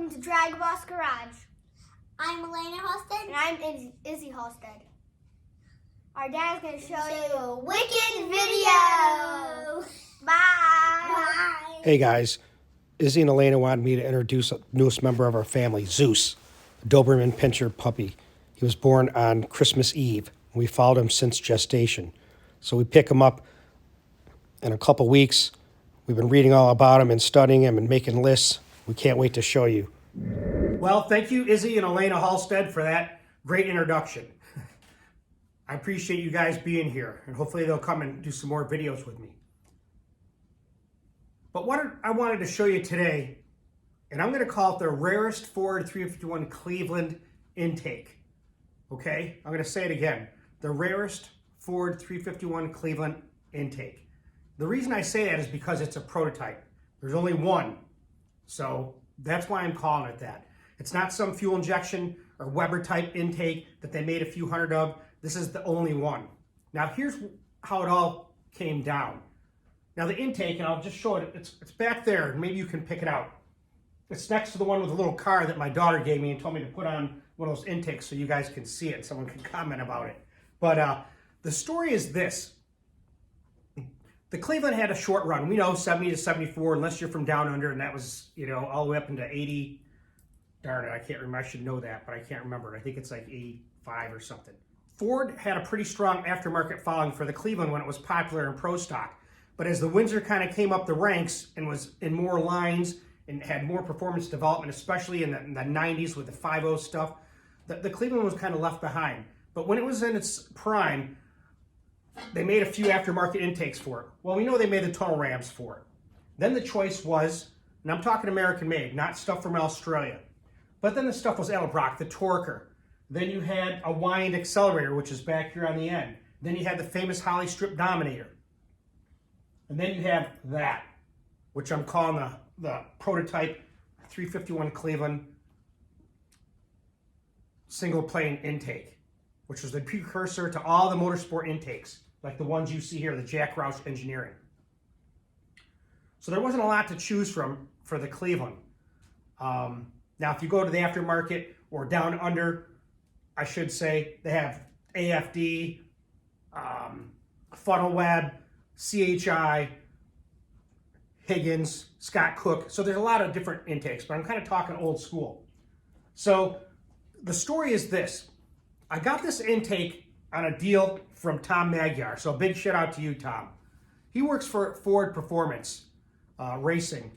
welcome to DragBoss Garage. I'm Elena Halstead. And I'm Izzy Halstead. Our dad's going to show you a wicked video. Bye. Bye. Hey guys, Izzy and Elena wanted me to introduce a newest member of our family, Zeus, a Doberman Pinscher puppy. He was born on Christmas Eve. We followed him since gestation. So we pick him up in a couple weeks. We've been reading all about him and studying him and making lists. We can't wait to show you. Well, thank you, Izzy and Elena Halstead, for that great introduction. I appreciate you guys being here, and hopefully they'll come and do some more videos with me. But what I wanted to show you today, and I'm going to call it the Rarest Ford 351 Cleveland intake. Okay? I'm going to say it again. The Rarest Ford 351 Cleveland intake. The reason I say that is because it's a prototype. There's only one. So that's why I'm calling it that. It's not some fuel injection or Weber type intake that they made a few hundred of. This is the only one. Now here's how it all came down. Now the intake, and I'll just show it, it's back there, and maybe you can pick it out. It's next to the one with the little car that my daughter gave me and told me to put on one of those intakes so you guys can see it, someone can comment about it. But the story is this. The Cleveland had a short run. We know 70 to 74, unless you're from down under, and that was, you know, all the way up into 80. Darn it, I can't remember. I should know that, but I can't remember. I think it's like 85 or something. Ford had a pretty strong aftermarket following for the Cleveland when it was popular in pro stock. But as the Windsor kind of came up the ranks and was in more lines and had more performance development, especially in the 90s with the 5.0 stuff, the Cleveland was kind of left behind. But when it was in its prime, they made a few aftermarket intakes for it. Well, we know they made the tunnel rams for it. Then the choice was, and I'm talking American made, not stuff from Australia. But then the stuff was Edelbrock, the Torker. Then you had a wind accelerator, which is back here on the end. Then you had the famous Holly Strip Dominator. And then you have that, which I'm calling the prototype 351 Cleveland single plane intake, which was the precursor to all the motorsport intakes, like the ones you see here, the Jack Roush engineering. So there wasn't a lot to choose from for the Cleveland. Now, if you go to the aftermarket or down under, I should say, they have AFD, Funnel Web, CHI, Higgins, Scott Cook. So there's a lot of different intakes, but I'm kind of talking old school. So the story is this. I got this intake on a deal from Tom Magyar. So a big shout out to you, Tom. He works for Ford Performance Racing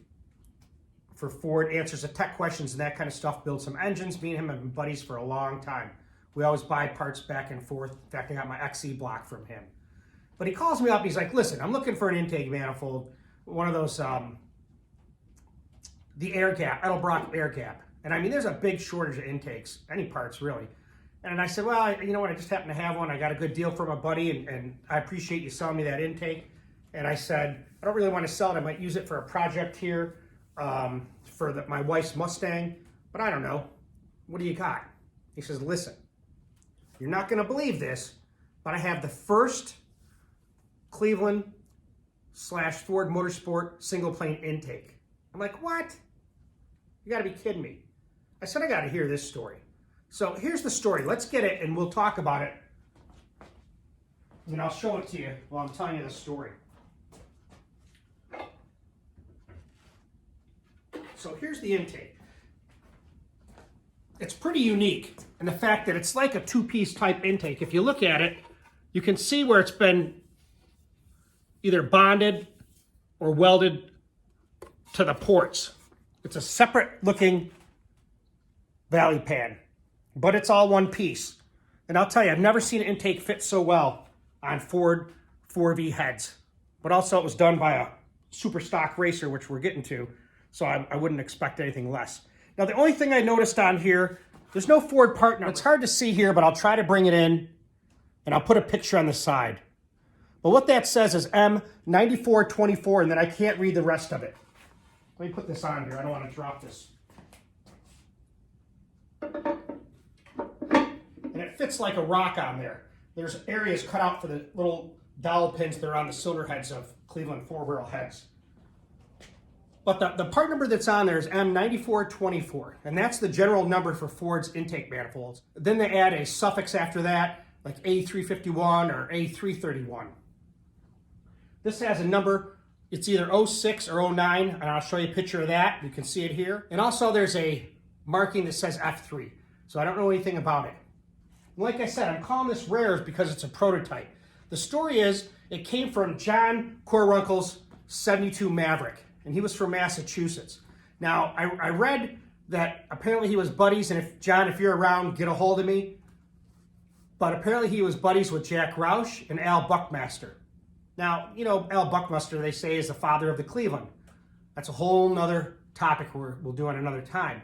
for Ford, answers the tech questions and that kind of stuff, builds some engines. Me and him have been buddies for a long time. We always buy parts back and forth. In fact, I got my XE block from him. But he calls me up and he's like, listen, I'm looking for an intake manifold, one of those, the air gap, Edelbrock air gap. And I mean, there's a big shortage of intakes, any parts really. And I said, well, you know what, I just happen to have one. I got a good deal from a buddy and I appreciate you selling me that intake. And I said, I don't really want to sell it. I might use it for a project here for my wife's Mustang, but I don't know. What do you got? He says, listen, you're not going to believe this, but I have the first Cleveland / Ford Motorsport single plane intake. I'm like, what? You got to be kidding me. I said, I got to hear this story. So here's the story. Let's get it and we'll talk about it. And I'll show it to you while I'm telling you the story. So here's the intake. It's pretty unique in the fact that it's like a two-piece type intake. If you look at it, you can see where it's been either bonded or welded to the ports. It's a separate looking valley pad, but it's all one piece. And I'll tell you, I've never seen an intake fit so well on Ford 4V heads. But also it was done by a super stock racer, which we're getting to, so I wouldn't expect anything less. Now the only thing I noticed on here, there's no Ford part number. It's hard to see here, but I'll try to bring it in, and I'll put a picture on the side. But what that says is M9424, and then I can't read the rest of it. Let me put this on here. I don't want to drop this. And it fits like a rock on there. There's areas cut out for the little dowel pins that are on the cylinder heads of Cleveland 4-barrel heads. But the part number that's on there is M9424, and that's the general number for Ford's intake manifolds. Then they add a suffix after that, like A351 or A331. This has a number, it's either 06 or 09, and I'll show you a picture of that. You can see it here. And also there's a marking that says F3, so I don't know anything about it. And like I said, I'm calling this Rarest because it's a prototype. The story is, it came from John Corrunker's 72 Maverick, and he was from Massachusetts. Now, I read that apparently he was buddies, and John, if you're around, get a hold of me. But apparently he was buddies with Jack Roush and Al Buckmaster. Now, you know, Al Buckmaster, they say, is the father of the Cleveland. That's a whole nother topic we'll do at another time.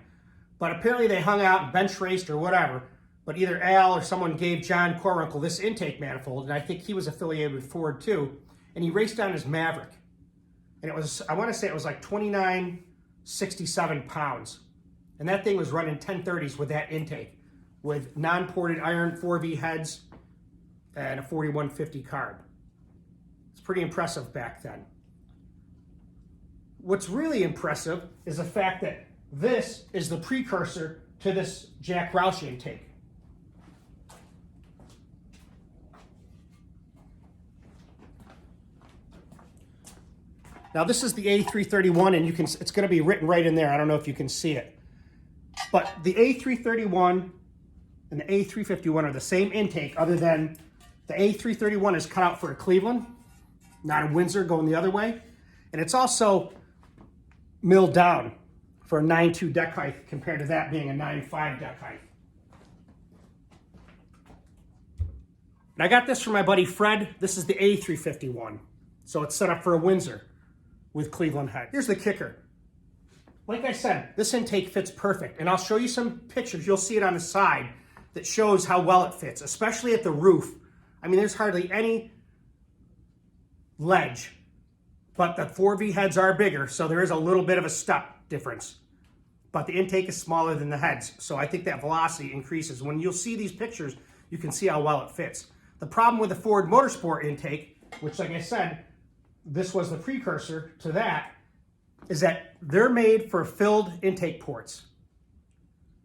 But apparently they hung out and bench raced or whatever. But either Al or someone gave John Corrunker this intake manifold, and I think he was affiliated with Ford too, and he raced on his Maverick. And it was, I want to say it was like 2967 pounds. And that thing was running 1030s with that intake, with non-ported iron 4V heads and a 4150 carb. It's pretty impressive back then. What's really impressive is the fact that this is the precursor to this Jack Roush intake. Now this is the A331, and it's going to be written right in there. I don't know if you can see it. But the A331 and the A351 are the same intake, other than the A331 is cut out for a Cleveland, not a Windsor going the other way. And it's also milled down for a 9.2 deck height compared to that being a 9.5 deck height. And I got this from my buddy Fred. This is the A351. So it's set up for a Windsor with Cleveland head. Here's the kicker. Like I said, this intake fits perfect, and I'll show you some pictures. You'll see it on the side that shows how well it fits, especially at the roof. I mean, there's hardly any ledge, but the 4V heads are bigger, so there is a little bit of a step difference. But the intake is smaller than the heads, so I think that velocity increases. When you'll see these pictures, you can see how well it fits. The problem with the Ford Motorsport intake, which, like I said, this was the precursor to that, is that they're made for filled intake ports,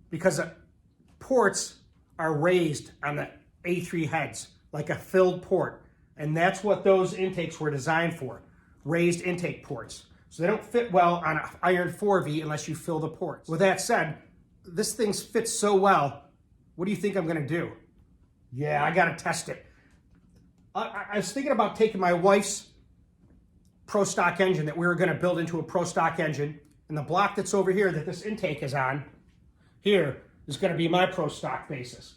because the ports are raised on the A3 heads like a filled port, and that's what those intakes were designed for, raised intake ports. So they don't fit well on an iron 4V unless you fill the ports. With that said, this thing fits so well. What do you think I'm going to do? Yeah, I got to test it. I was thinking about taking my wife's Pro Stock engine that we were going to build into a Pro Stock engine, and the block that's over here that this intake is on, here, is going to be my Pro Stock basis.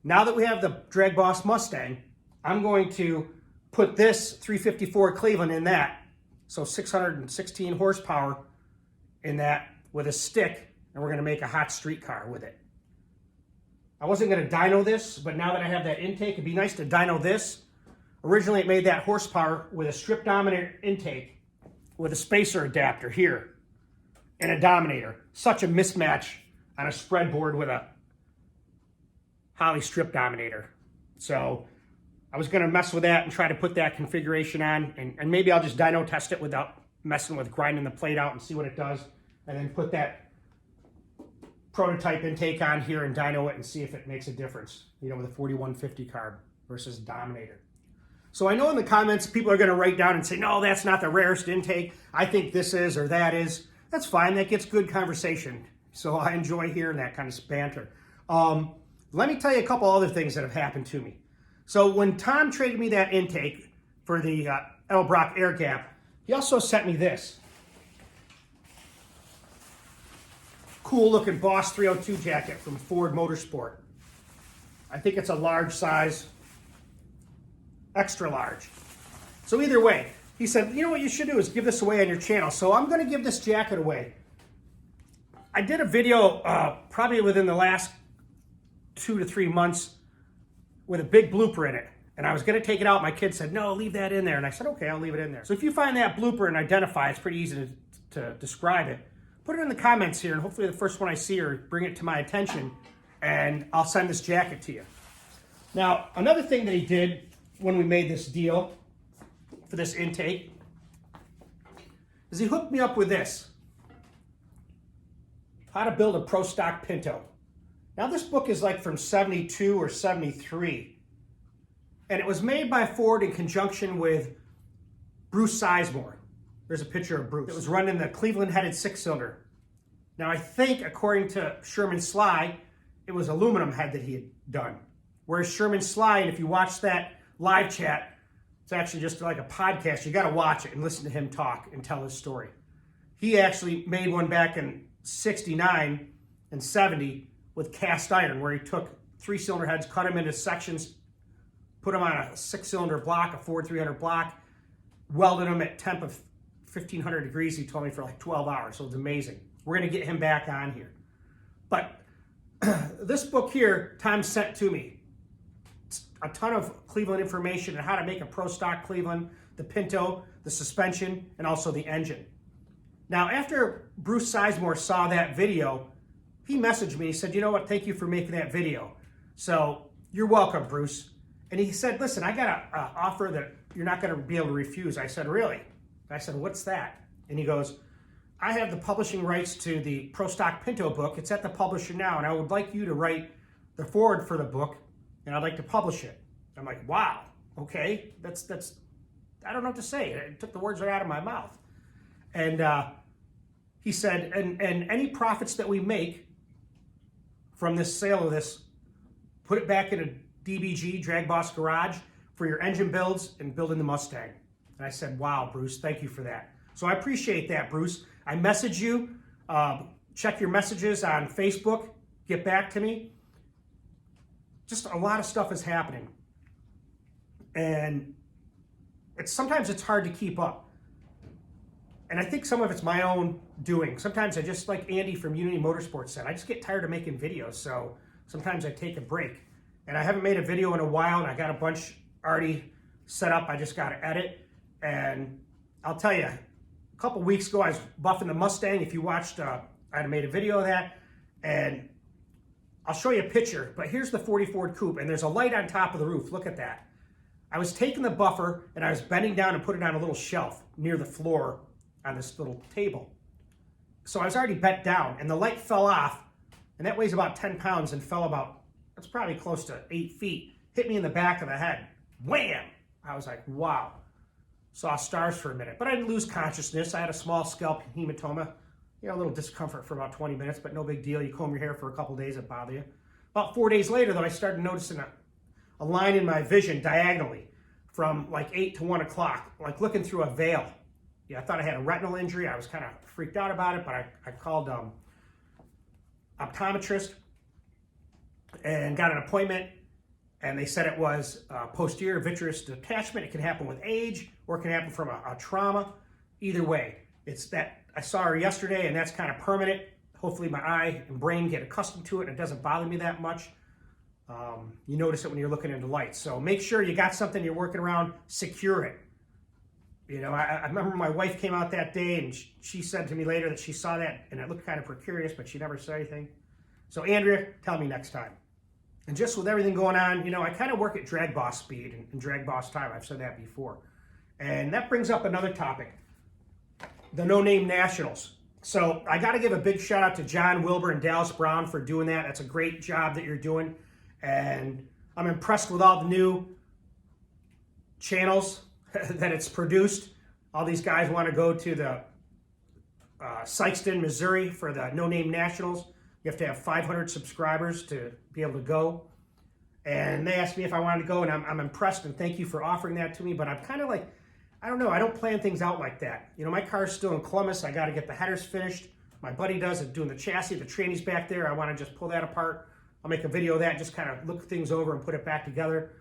Now that we have the DragBoss Mustang, I'm going to put this 354 Cleveland in that, so 616 horsepower in that with a stick, and we're going to make a hot street car with it. I wasn't going to dyno this, but now that I have that intake, it'd be nice to dyno this. Originally, it made that horsepower with a strip dominator intake with a spacer adapter here and a dominator. Such a mismatch on a spread board with a Holley strip dominator. So I was going to mess with that and try to put that configuration on, and maybe I'll just dyno test it without messing with grinding the plate out and see what it does, and then put that prototype intake on here and dyno it and see if it makes a difference, you know, with a 4150 carb versus dominator. So I know in the comments people are going to write down and say, no, that's not the Rarest intake. I think this is or that is. That's fine. That gets good conversation. So I enjoy hearing that kind of banter. Let me tell you a couple other things that have happened to me. So when Tom traded me that intake for the Elbrock air gap, he also sent me this. Cool looking Boss 302 jacket from Ford Motorsport. I think it's a large size. Extra large. So either way, he said, you know what you should do is give this away on your channel. So I'm going to give this jacket away. I did a video probably within the last 2 to 3 months with a big blooper in it. And I was going to take it out. My kid said, no, leave that in there. And I said, okay, I'll leave it in there. So if you find that blooper and identify, it's pretty easy to describe it. Put it in the comments here, and hopefully the first one I see or bring it to my attention, and I'll send this jacket to you. Now, another thing that he did when we made this deal for this intake is he hooked me up with this. How to Build a Pro Stock Pinto. Now this book is like from 72 or 73. And it was made by Ford in conjunction with Bruce Sizemore. There's a picture of Bruce. It was running the Cleveland-headed six-cylinder. Now I think, according to Sherman Sly, it was aluminum head that he had done. Whereas Sherman Sly, and if you watch that live chat, it's actually just like a podcast. You got to watch it and listen to him talk and tell his story. He actually made one back in 69 and 70 with cast iron, where he took three-cylinder heads, cut them into sections, put them on a six-cylinder block, a Ford 300 block, welded them at temp of 1,500 degrees, he told me, for like 12 hours. So it's amazing. We're going to get him back on here. But this book here, Tom sent to me. It's a ton of Cleveland information on how to make a Pro Stock Cleveland, the Pinto, the suspension, and also the engine. Now, after Bruce Sizemore saw that video, he messaged me. He said, you know what, thank you for making that video. So, you're welcome, Bruce. And he said, listen, I got an offer that you're not going to be able to refuse. I said, really? I said, what's that? And he goes, I have the publishing rights to the Pro Stock Pinto book. It's at the publisher now, and I would like you to write the foreword for the book, and I'd like to publish it. I'm like, wow, okay. That's I don't know what to say. It took the words right out of my mouth. And he said, and any profits that we make from this sale of this, put it back in a DBG, DragBoss Garage, for your engine builds and building the Mustang. And I said, wow, Bruce, thank you for that. So I appreciate that, Bruce. I message you. Check your messages on Facebook. Get back to me. Just a lot of stuff is happening. And sometimes it's hard to keep up. And I think some of it's my own doing. Sometimes I just, like Andy from Unity Motorsports said, I just get tired of making videos. So sometimes I take a break. And I haven't made a video in a while, and I got a bunch already set up. I just got to edit. And I'll tell you, a couple weeks ago, I was buffing the Mustang. If you watched, I had made a video of that. And I'll show you a picture. But here's the 40 Ford Coupe, and there's a light on top of the roof. Look at that. I was taking the buffer, and I was bending down and putting it on a little shelf near the floor on this little table. So I was already bent down, and the light fell off, and that weighs about 10 pounds and fell about, that's probably close to 8 feet, hit me in the back of the head. Wham! I was like, wow. Saw stars for a minute, but I didn't lose consciousness. I had a small scalp hematoma, you know, a little discomfort for about 20 minutes, but no big deal. You comb your hair for a couple days, it bother you. About 4 days later, though, I started noticing a line in my vision diagonally from like 8 to 1 o'clock, like looking through a veil. Yeah, I thought I had a retinal injury. I was kind of freaked out about it, but I called optometrist and got an appointment, and they said it was posterior vitreous detachment. It can happen with age, or it can happen from a trauma. Either way, it's that I saw her yesterday, and that's kind of permanent. Hopefully my eye and brain get accustomed to it, and it doesn't bother me that much. You notice it when you're looking into lights. So make sure you got something you're working around, secure it. You know, I remember my wife came out that day, and she said to me later that she saw that, and it looked kind of precarious, but she never said anything. So Andrea, tell me next time. And just with everything going on, you know, I kind of work at DragBoss speed and DragBoss time. I've said that before. And that brings up another topic, the no-name nationals. So I got to give a big shout out to John Wilbur and Dallas Brown for doing that. That's a great job that you're doing. And I'm impressed with all the new channels that it's produced. All these guys want to go to the Sikeston, Missouri for the No Name Nationals. You have to have 500 subscribers to be able to go. And they asked me if I wanted to go, and I'm impressed, and thank you for offering that to me. But I'm kind of like, I don't know, I don't plan things out like that. You know, my car's still in Columbus. I got to get the headers finished. My buddy does it, doing the chassis. The tranny's back there. I want to just pull that apart. I'll make a video of that, just kind of look things over and put it back together.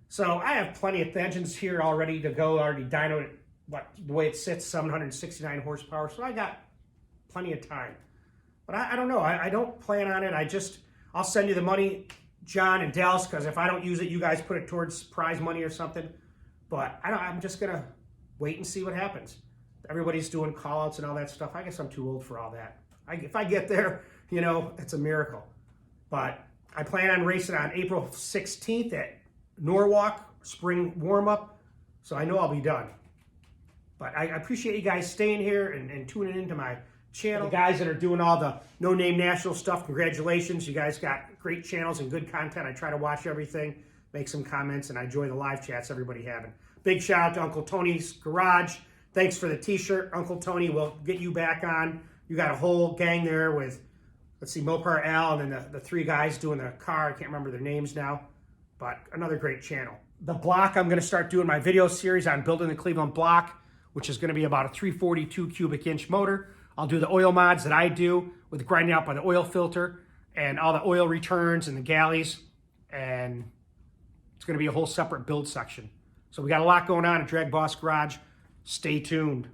So I have plenty of engines here all ready to go, already dynoed, the way it sits, 769 horsepower. So I got plenty of time. But I don't know. I don't plan on it. I'll send you the money, John and Dallas, because if I don't use it, you guys put it towards prize money or something. But I'm just going to wait and see what happens. Everybody's doing call-outs and all that stuff. I guess I'm too old for all that. If I get there, you know, it's a miracle. But I plan on racing on April 16th at Norwalk, spring warm-up. So I know I'll be done. But I appreciate you guys staying here and tuning into my channel. The guys that are doing all the no-name national stuff, congratulations. You guys got great channels and good content. I try to watch everything, make some comments, and I enjoy the live chats everybody having. Big shout out to Uncle Tony's Garage. Thanks for the t-shirt, Uncle Tony. We'll get you back on. You got a whole gang there with, let's see, Mopar Al, and then the three guys doing the car. I can't remember their names now, but another great channel. The block, I'm going to start doing my video series on building the Cleveland block, which is going to be about a 342 cubic inch motor. I'll do the oil mods that I do with grinding out by the oil filter and all the oil returns and the galleys. And it's going to be a whole separate build section. So we got a lot going on at DragBoss Garage. Stay tuned.